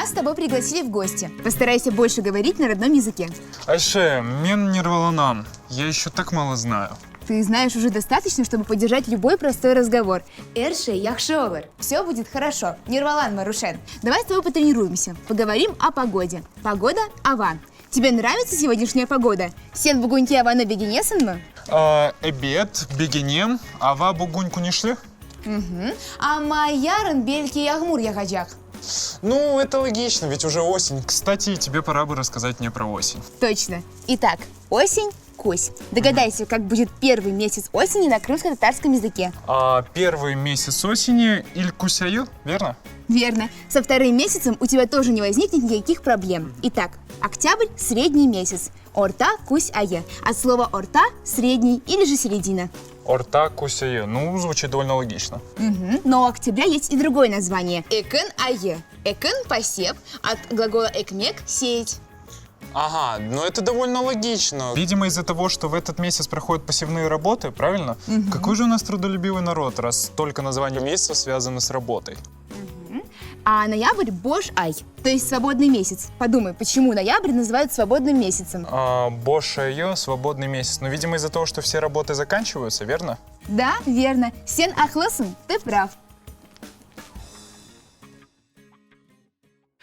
Нас с тобой пригласили в гости. Постарайся больше говорить на родном языке. Айше, мен нерваланам. Я еще так мало знаю. Ты знаешь уже достаточно, чтобы поддержать любой простой разговор. Эрше яхшовер. Все будет хорошо. Нирвалан, Марушен. Давай с тобой потренируемся. Поговорим о погоде. Погода – ава. Тебе нравится сегодняшняя погода? Сен бугуньки авана бегинесен мы? Эбет, бегенем, ава бугуньку не шли? Угу. А майярын бельки ягмур ягачак. Ну, это логично, ведь уже осень. Кстати, тебе пора бы рассказать мне про осень. Точно. Итак, осень, кусь. Догадайся, как будет первый месяц осени на крымско-татарском языке. Первый месяц осени иль-кусяю, верно? Верно. Со вторым месяцем у тебя тоже не возникнет никаких проблем. Итак, октябрь – средний месяц. Орта, кусь, ае. От слова орта – средний или же середина. Орта кусяю. Ну, звучит довольно логично. Угу. Но у октября есть и другое название. Экын ае. Экын – посев. От глагола экмек – сеять. Ага, но это довольно логично. Видимо, из-за того, что в этот месяц проходят посевные работы, правильно? Угу. Какой же у нас трудолюбивый народ, раз столько названий месяцев связано с работой. А ноябрь – бош-ай, то есть свободный месяц. Подумай, почему ноябрь называют свободным месяцем? Бош-ай, свободный месяц. Но, видимо, из-за того, что все работы заканчиваются, верно? Да, верно. Сен ахлысын, ты прав.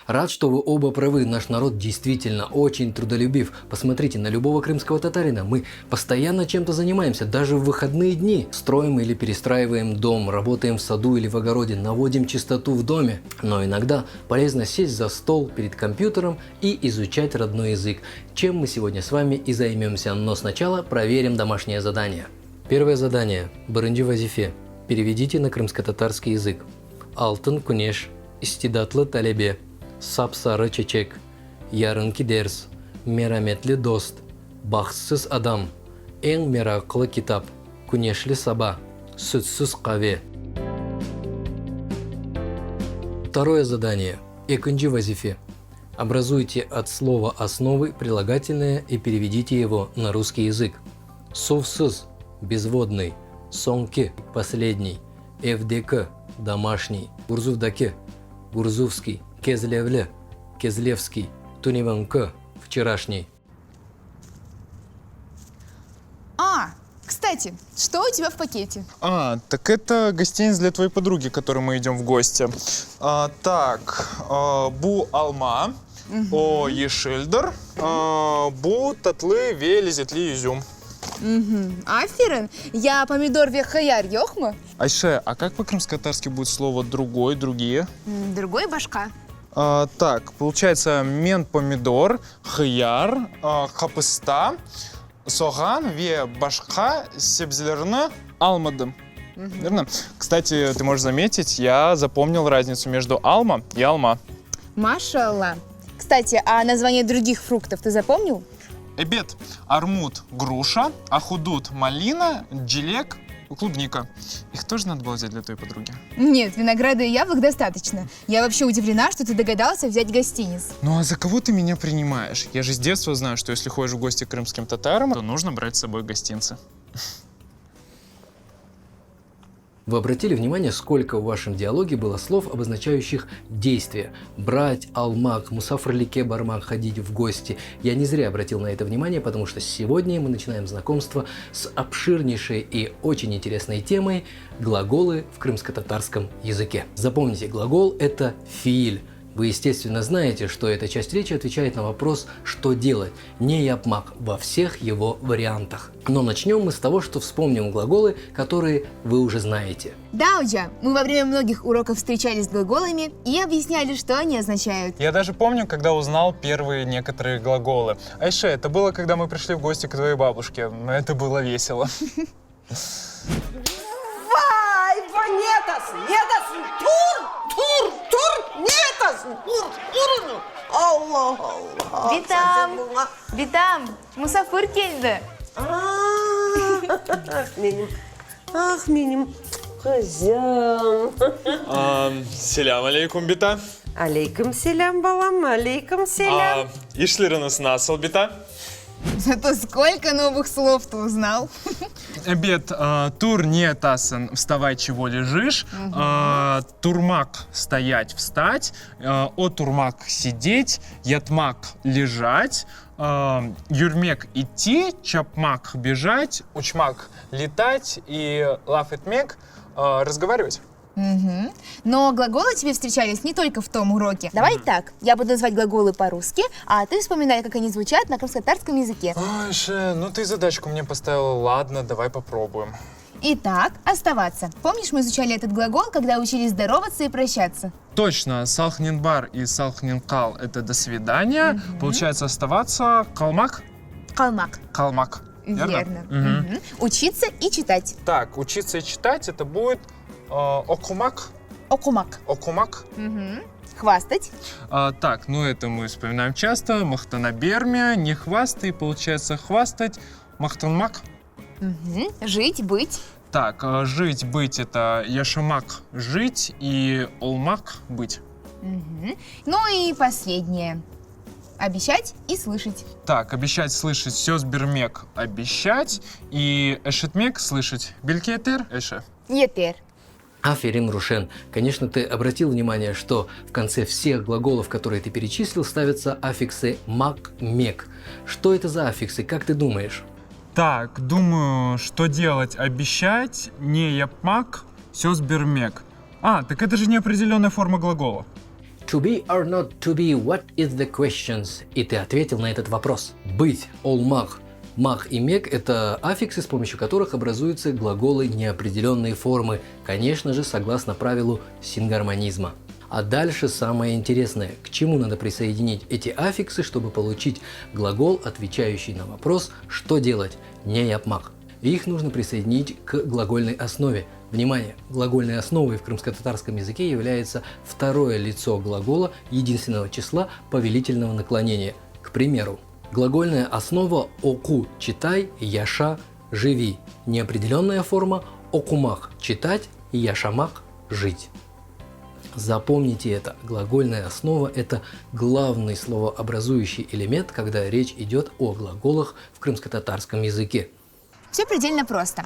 Рад, что вы оба правы. Наш народ действительно очень трудолюбив. Посмотрите, на любого крымского татарина мы постоянно чем-то занимаемся, даже в выходные дни. Строим или перестраиваем дом, работаем в саду или в огороде, наводим чистоту в доме. Но иногда полезно сесть за стол перед компьютером и изучать родной язык, чем мы сегодня с вами и займемся. Но сначала проверим домашнее задание. Первое задание. Барынди вазифе. Переведите на крымско-татарский язык. Алтын кунеш, истидатлы талебе. Сап-сары чечек, ярынки дерс, мераметли дост, бақытсыз адам, ең мерақлы китап, күнешлі саба, сүтсіз қаве. Второе задание. Экунджи вазифе. Образуйте от слова основы прилагательное и переведите его на русский язык. Сувсыз – безводный, сонки – последний, эвдек – домашний, гурзувдаке – гурзувский, Кезлевле, Кезлевский, Туниванка, вчерашний. Кстати, что у тебя в пакете? Так это гостиница для твоей подруги, к которой мы идем в гости. Бу алма, о ешельдер, бу татлы велизетли изюм. Аферен, я помидор вехаяр йохма. Айше, а как по-крымско-татарски будет слово «другой», «другие»? Другой башка. Так, получается мен помидор, хыяр, хапыста, соган, ве башка, себзелерны, алмадым. Верно? Кстати, ты можешь заметить, я запомнил разницу между алма и алма. Машалла. Кстати, а название других фруктов ты запомнил? Эбет, армут, груша, ахудут, малина, джилек, клубника. Их тоже надо было взять для твоей подруги? Нет, винограда и яблок достаточно. Я вообще удивлена, что ты догадался взять гостиниц. Ну а за кого ты меня принимаешь? Я же с детства знаю, что если ходишь в гости к крымским татарам, то нужно брать с собой гостинцы. Вы обратили внимание, сколько в вашем диалоге было слов, обозначающих действия? Брать, алмак, мусафрлике, бармак, ходить в гости. Я не зря обратил на это внимание, потому что сегодня мы начинаем знакомство с обширнейшей и очень интересной темой глаголы в крымско-татарском языке. Запомните, глагол – это фииль. Вы, естественно, знаете, что эта часть речи отвечает на вопрос «что делать?» не япмак во всех его вариантах. Но начнем мы с того, что вспомним глаголы, которые вы уже знаете. Да, Уджа, мы во время многих уроков встречались с глаголами и объясняли, что они означают. Я даже помню, когда узнал первые некоторые глаголы. Айше, это было, когда мы пришли в гости к твоей бабушке. Но это было весело. Vay, netasın, netasın, tur, netasın, tur. Allah Allah. Витам! Витам! Мусафыр келді! Ах, benim kızım. Селям алейкум, бита. Aleyküm selam balam, aleyküm selam. İşleriniz nasıl, бита? Зато сколько новых слов ты узнал. Обед. Тур не тасан, вставай, чего лежишь. Турмак стоять, встать. Отурмак сидеть. Ятмак лежать. Юрмек идти. Чапмак бежать. Учмак летать. И лафетмек разговаривать. Но глаголы тебе встречались не только в том уроке. Давай так, я буду называть глаголы по-русски, а ты вспоминай, как они звучат на крымско-татарском языке. Ой, Ше, ну ты задачку мне поставила. Ладно, давай попробуем. Итак, оставаться. Помнишь, мы изучали этот глагол, когда учились здороваться и прощаться? Точно, салхнинбар и салхнинкал — это до свидания. Получается оставаться калмак. Калмак. Калмак. Верно. Учиться и читать. Так, учиться и читать это будет окумак. Окумак. Окумак. Хвастать. Так, ну это мы вспоминаем часто. Махтанабермя, не хвастай, получается хвастать. Махтанмак. Жить, быть. Так, жить, быть — это яшамак — жить, и олмак — быть. Ну и последнее. Обещать и слышать. Так, обещать, слышать, сёсбермек — обещать, и эшетмек — слышать. Белькетер — эше. Етер. Аферин, Рушен, конечно, ты обратил внимание, что в конце всех глаголов, которые ты перечислил, ставятся аффиксы мак, мек. Что это за аффиксы, как ты думаешь? Так, думаю, что делать? Обещать, не япмак, сёсбермек. Так это же неопределенная форма глагола. To be or not to be, what is the questions? И ты ответил на этот вопрос. Быть, олмак. Мах и мек – это аффиксы, с помощью которых образуются глаголы неопределенной формы, конечно же, согласно правилу сингармонизма. А дальше самое интересное, к чему надо присоединить эти аффиксы, чтобы получить глагол, отвечающий на вопрос «что делать?» не япмак. Их нужно присоединить к глагольной основе. Внимание! Глагольной основой в крымско-татарском языке является второе лицо глагола единственного числа повелительного наклонения. К примеру, глагольная основа оку – читай, яша – живи. Неопределенная форма окумах – читать, яшамак – жить. Запомните это. Глагольная основа – это главный словообразующий элемент, когда речь идет о глаголах в крымско-татарском языке. Все предельно просто.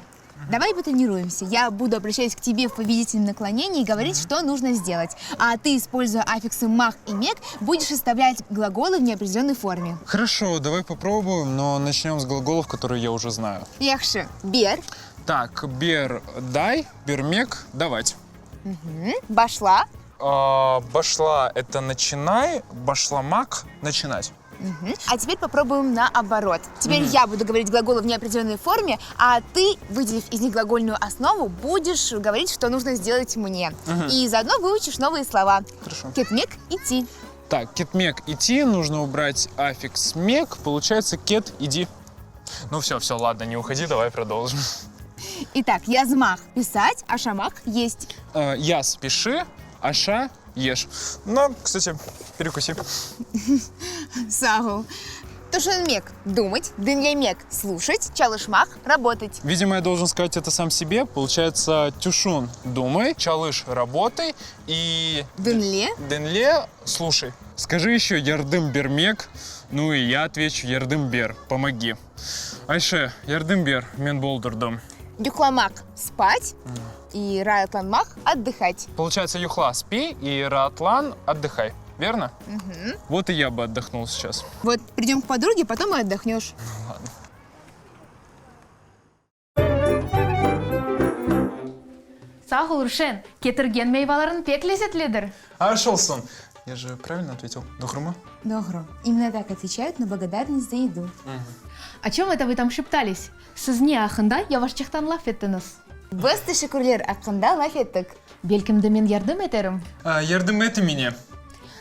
Давай потренируемся. Я буду обращаться к тебе в повелительном наклонении и говорить, что нужно сделать. А ты, используя аффиксы мах и мек, будешь оставлять глаголы в неопределенной форме. Хорошо, давай попробуем, но начнем с глаголов, которые я уже знаю. Яхши. Бер. Так, бер – дай, бермек – давать. Башла. Башла – это начинай, башламак – начинать. А теперь попробуем наоборот. Теперь я буду говорить глаголы в неопределенной форме, а ты, выделив из них глагольную основу, будешь говорить, что нужно сделать мне. И заодно выучишь новые слова. Хорошо. Кетмек – идти. Так, кетмек – идти, нужно убрать аффикс мек, получается кет – иди. Ну все, ладно, не уходи, давай продолжим. Итак, язмах – писать, а шамах – есть. Яс – пиши, аша – ешь. Но, кстати, перекуси. Сагу. Тушенмек – думать, дыньямек – слушать, чалышмах – работать. Видимо, я должен сказать это сам себе. Получается, тюшун – думай, чалыш – работай, и Дынле. дынле – слушай. Скажи еще ярдым бермек, ну и я отвечу ярдым бер, помоги. Айше, ярдым бер, мен болдырдым. Дюхламак – спать, и раатланмах – отдыхать. Получается, юхла – спи, и раатлан – отдыхай. Верно? Вот и я бы отдохнул сейчас. Вот придем к подруге, потом и отдохнешь. Сағыл Рушен, кетірген мейваларын пек лезетледір. Шолсон, я же правильно ответил? Дохрума? Добро. Именно так отвечают на благодарность за еду. О чем это вы там шептались? Сізне ақында явашчықтан лаф еттіңіз. Біз тешекурлер ақында лаф еттік. Белкімді мен ярдым етерім. Ярдым это меня.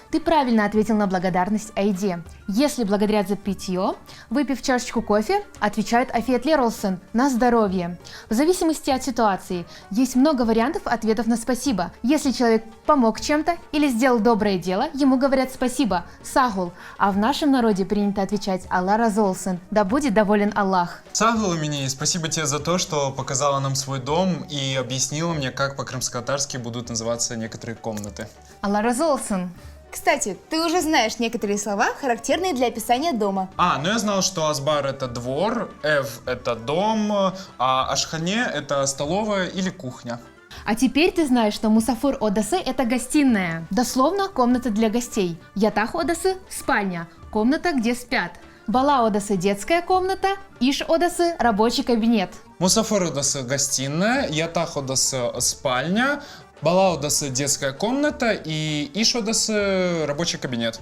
Ты правильно ответил на благодарность о еде. Если благодарят за питье, выпив чашечку кофе, отвечают Афиет Леролсон на здоровье. В зависимости от ситуации есть много вариантов ответов на спасибо. Если человек помог чем-то или сделал доброе дело, ему говорят спасибо, сагул. А в нашем народе принято отвечать Алла Разолсон, да будет доволен Аллах. Сагула меня, и спасибо тебе за то, что показала нам свой дом и объяснила мне, как по-крымско-татарски будут называться некоторые комнаты. Алла Разолсон. Кстати, ты уже знаешь некоторые слова, характерные для описания дома. Ну я знал, что Асбар это двор, Эв это дом, а Ашхане это столовая или кухня. А теперь ты знаешь, что Мусафыр Одасы – это гостиная. Дословно, комната для гостей. Ятах Одасы – спальня, комната, где спят. Бала Одасы – детская комната, Иш Одасы – рабочий кабинет. Мусафыр Одасы гостиная, Ятах Одасы спальня, Бала Одасы детская комната и Иш Одасы рабочий кабинет.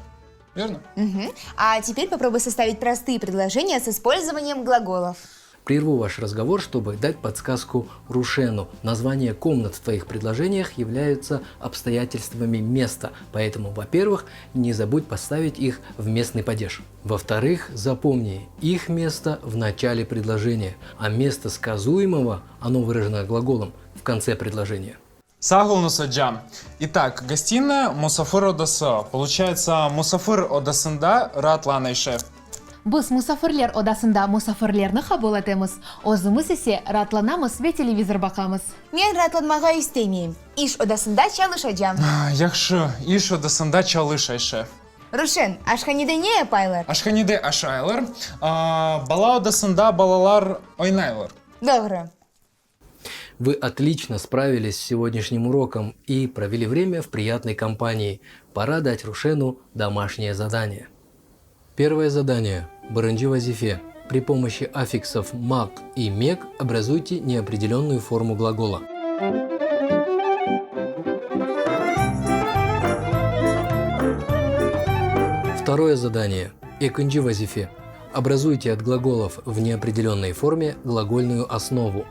Верно? Мгм. А теперь попробуй составить простые предложения с использованием глаголов. Прерву ваш разговор, чтобы дать подсказку Рушену. Названия комнат в твоих предложениях являются обстоятельствами места, поэтому, во-первых, не забудь поставить их в местный падеж. Во-вторых, запомни, их место в начале предложения, а место сказуемого, оно выражено глаголом, в конце предложения. Сагулну саджам. Итак, гостиная Мусафыр Одасы. Получается, Мусафыр Одасында ратланайшы. Біз мұсафырлер одасында мұсафырлерні қабыл етеміз. Өзіміз есе ратланамыз ве телевизор бақамыз. Мен ратланмаға істемеймін. Иш одасында чалышаджам. Яхшы, Иш Одасында чалышайшы. Рушен, Ашханеде не апайлар? Ашханеде ашайлар, Бала Одасында балалар ойнайлар. Добро. Вы отлично справились с сегодняшним уроком и провели время в приятной компании. Пора дать Рушену домашнее задание. Первое задание. Баранджи вазифе. При помощи аффиксов «мак» и «мек» образуйте неопределенную форму глагола. Второе задание. Экунджи вазифе. Образуйте от глаголов в неопределенной форме глагольную основу.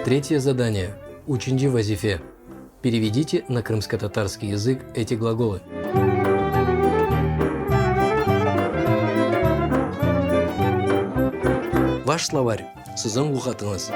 Третье задание. Учинджи вазифе. Переведите на крымско-татарский язык эти глаголы. Ваш словарь. Сызым Гухатыныз.